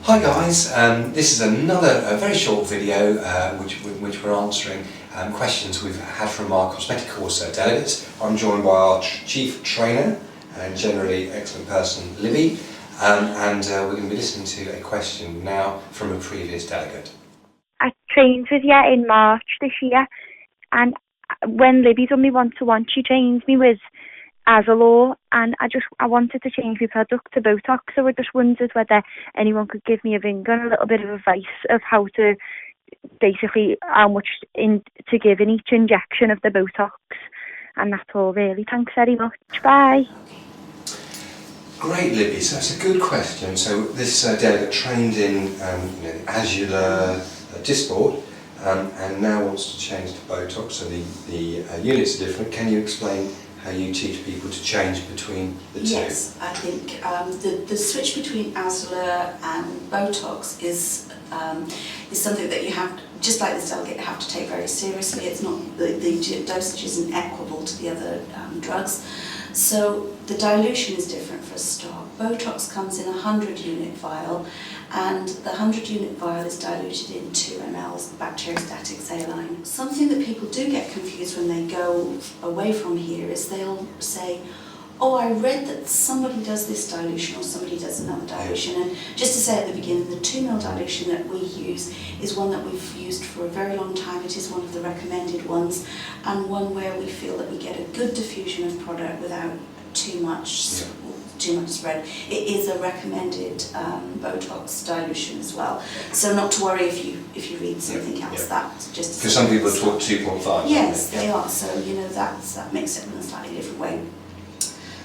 Hi guys, this is another very short video which we're answering questions we've had from our cosmetic course delegates. I'm joined by our chief trainer and generally excellent person, Libby, and we're going to be listening to a question now from a previous delegate. I trained with you in March this year, and when Libby done me one-to-one, she trained me with Azzalure, and I wanted to change my product to Botox, so I just wondered whether anyone could give me a ring on a little bit of advice of how to, basically how much to give in each injection of the Botox, and that's all really. Thanks very much, bye. Great, Libby, so that's a good question. So this delegate trained in Azzalure Dysport and now wants to change to Botox, so the units are different. Can you explain how you teach people to change between the two? Yes, I think the switch between Azzalure and Botox is something that you have, just like this delegate, have to take very seriously. It's not, the dosage isn't equable to the other drugs. So the dilution is different for a start. Botox comes in a 100-unit vial, and the 100-unit vial is diluted in 2 ml bacteriostatic saline. Something that people do get confused when they go away from here is they'll say, oh, I read that somebody does this dilution or somebody does another dilution. And just to say at the beginning, the 2 ml dilution that we use is one that we've used for a very long time. It is one of the recommended ones, and one where we feel that we get a good diffusion of product without too much spread. It is a recommended Botox dilution as well. So not to worry if you read something else. That's just because some people are taught 2.5. Yes, they are. So that makes it in a slightly different way.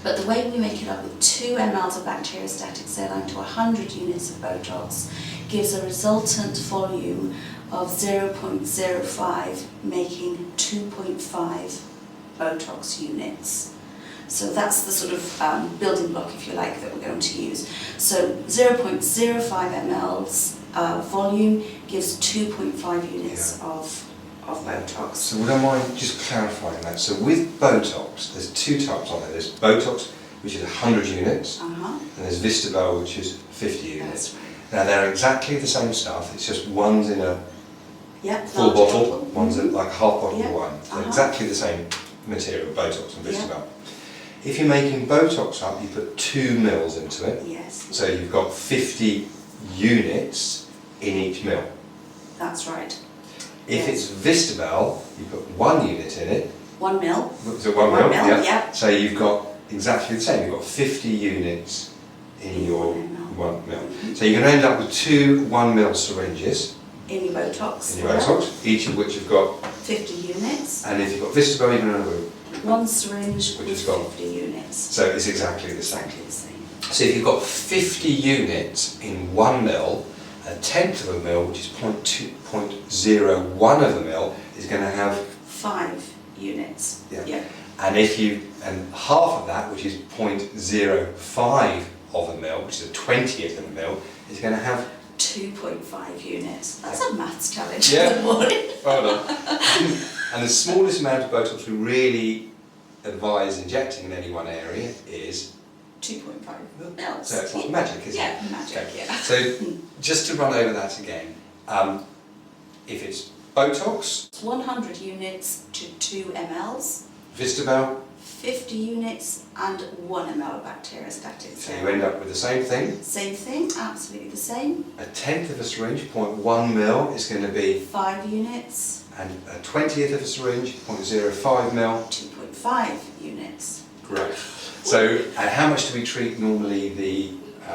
But the way we make it up with 2 ml of bacteriostatic saline to 100 units of Botox gives a resultant volume of 0.05, making 2.5 Botox units. So that's the sort of building block, if you like, that we're going to use. So 0.05 ml volume gives 2.5 units of Botox. So would I mind just clarifying that? So with Botox, there's 2 types on there. There's Botox, which is 100 units, and there's Vistabel, which is 50 units. That's right. Now they're exactly the same stuff, it's just one's in a full bottle, one's in like half bottle of wine. They're exactly the same material, Botox and Vistabel. If you're making Botox up, you put 2 mils into it. Yes. So you've got 50 units in each mil. That's right. If it's Vistabel, you put 1 unit in it. 1 mil. So 1 mil, yeah. So you've got exactly the same. You've got 50 units in your 1 mil. So you're going to end up with 2 1 mil syringes. In your Botox. Each of which have got 50 units. And if you've got Vistabel, you're going to have 1 syringe which with has got 50 units. So it's exactly the same. Exactly the same. So if you've got 50 units in 1 mil, a tenth of a mil, which is 0.01 of a mil, is going to have 5 units. Yeah. And half of that, which is 0.05 of a mil, which is a 20th of a mil, is going to have 2.5 units. That's a maths challenge. Yeah. Morning. Well done. And the smallest amount of Botox we really advise injecting in any one area is 2.5 mils. So it's like magic, isn't it? Yeah, magic, yeah. So just to run over that again, if it's Botox, 100 units to 2 mls, Vistabel, 50 units and 1 ml of bacteriostatic saline. So you end up with the same thing. Same thing, absolutely the same. A tenth of a syringe, 0.1 mil, is going to be 5 units. And a 20th of a syringe, 0.05 mil. 2.5 units. Great. So, and how much do we treat normally the,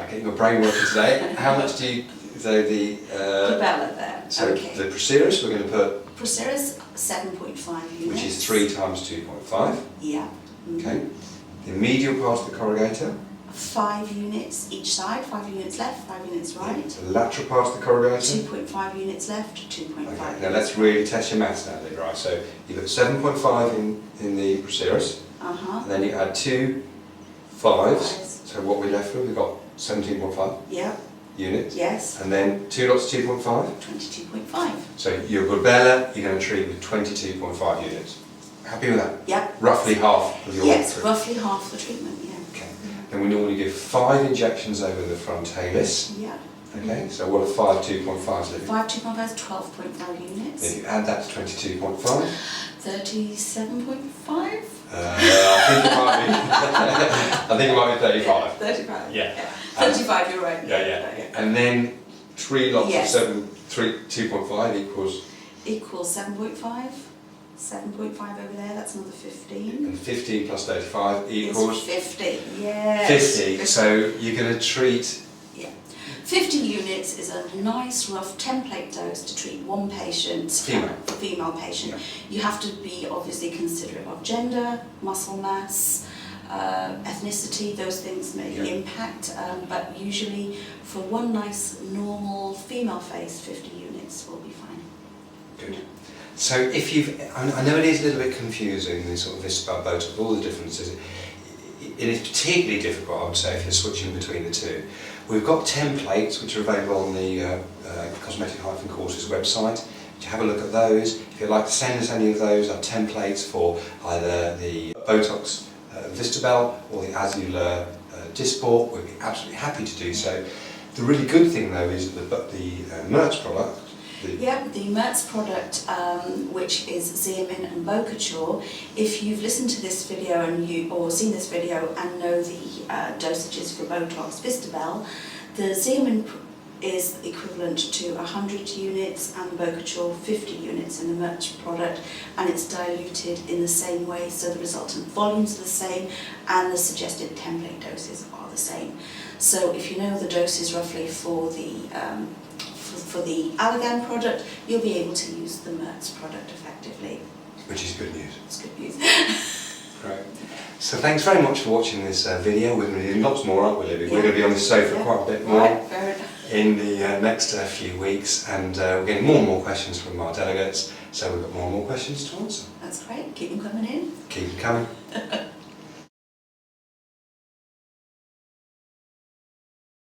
getting your brain working today, how much do you, the Glabella there, so okay. the Proceris, we're going to put... Proceris, 7.5 units. Which is 3 times 2.5. Yeah. Okay. The medial part of the corrugator. 5 units each side, 5 units left, 5 units right. The lateral part of the corrugator. 2.5 units left, 2.5 Okay, now let's really test your maths now, Liv, right? So you put 7.5 in the Proceris, and then you add 2 5s, so what we're left with, we've got 17.5 units. Yes. And then 2 lots of 2.5? 22.5. So your glabella, you're going to treat with 22.5 units. Happy with that? Yeah. Roughly half of your Yes, treatment. roughly half the treatment, yeah. Okay. Then we normally give 5 injections over the frontalis. Yeah. Okay, so what are 5 2.5s, Libby? 5 2.5 is 12.5 units. If you add that to 22.5? 37.5? I think it might be 35. 35. Yeah. 35, you're right. Yeah. And then 3 lots Yes. of 2.5 equals? Equals 7.5. 7.5 over there, that's another 15. And 15 plus 35 equals? It's 50, yes. 50. So you're going to treat? Yeah. 50 units is a nice rough template dose to treat one patient, female patient. Yeah. You have to be obviously considerate of gender, muscle mass, ethnicity, those things may impact, but usually for one nice normal female face, 50 units will be fine. Good. So if you've, I know it is a little bit confusing, this about Botox, all the differences. It is particularly difficult, I would say, if you're switching between the two. We've got templates which are available on the Cosmetic-Courses website. You have a look at those. If you'd like to send us any of those, our templates for either the Botox Vistabel or the Azzalure Dysport, we'd be absolutely happy to do so. The really good thing though is the Mertz product. The Mertz product, which is Xeomin and Botox. If you've listened to this video or seen this video and know the dosages for Botox Vistabel, the Xeomin is equivalent to 100 units and Botox 50 units in the Mertz product, and it's diluted in the same way, so the resultant volumes are the same and the suggested template doses are the same. So if you know the doses roughly for the Allergan product, you'll be able to use the Mertz product effectively. Which is good news. It's good news. Great. So thanks very much for watching this video. We're going to do lots more, aren't we, Libby? We're going to be on the sofa quite a bit more in the next few weeks, and we're getting more and more questions from our delegates, so we've got more and more questions to answer. That's great. Keep them coming in. Keep them coming.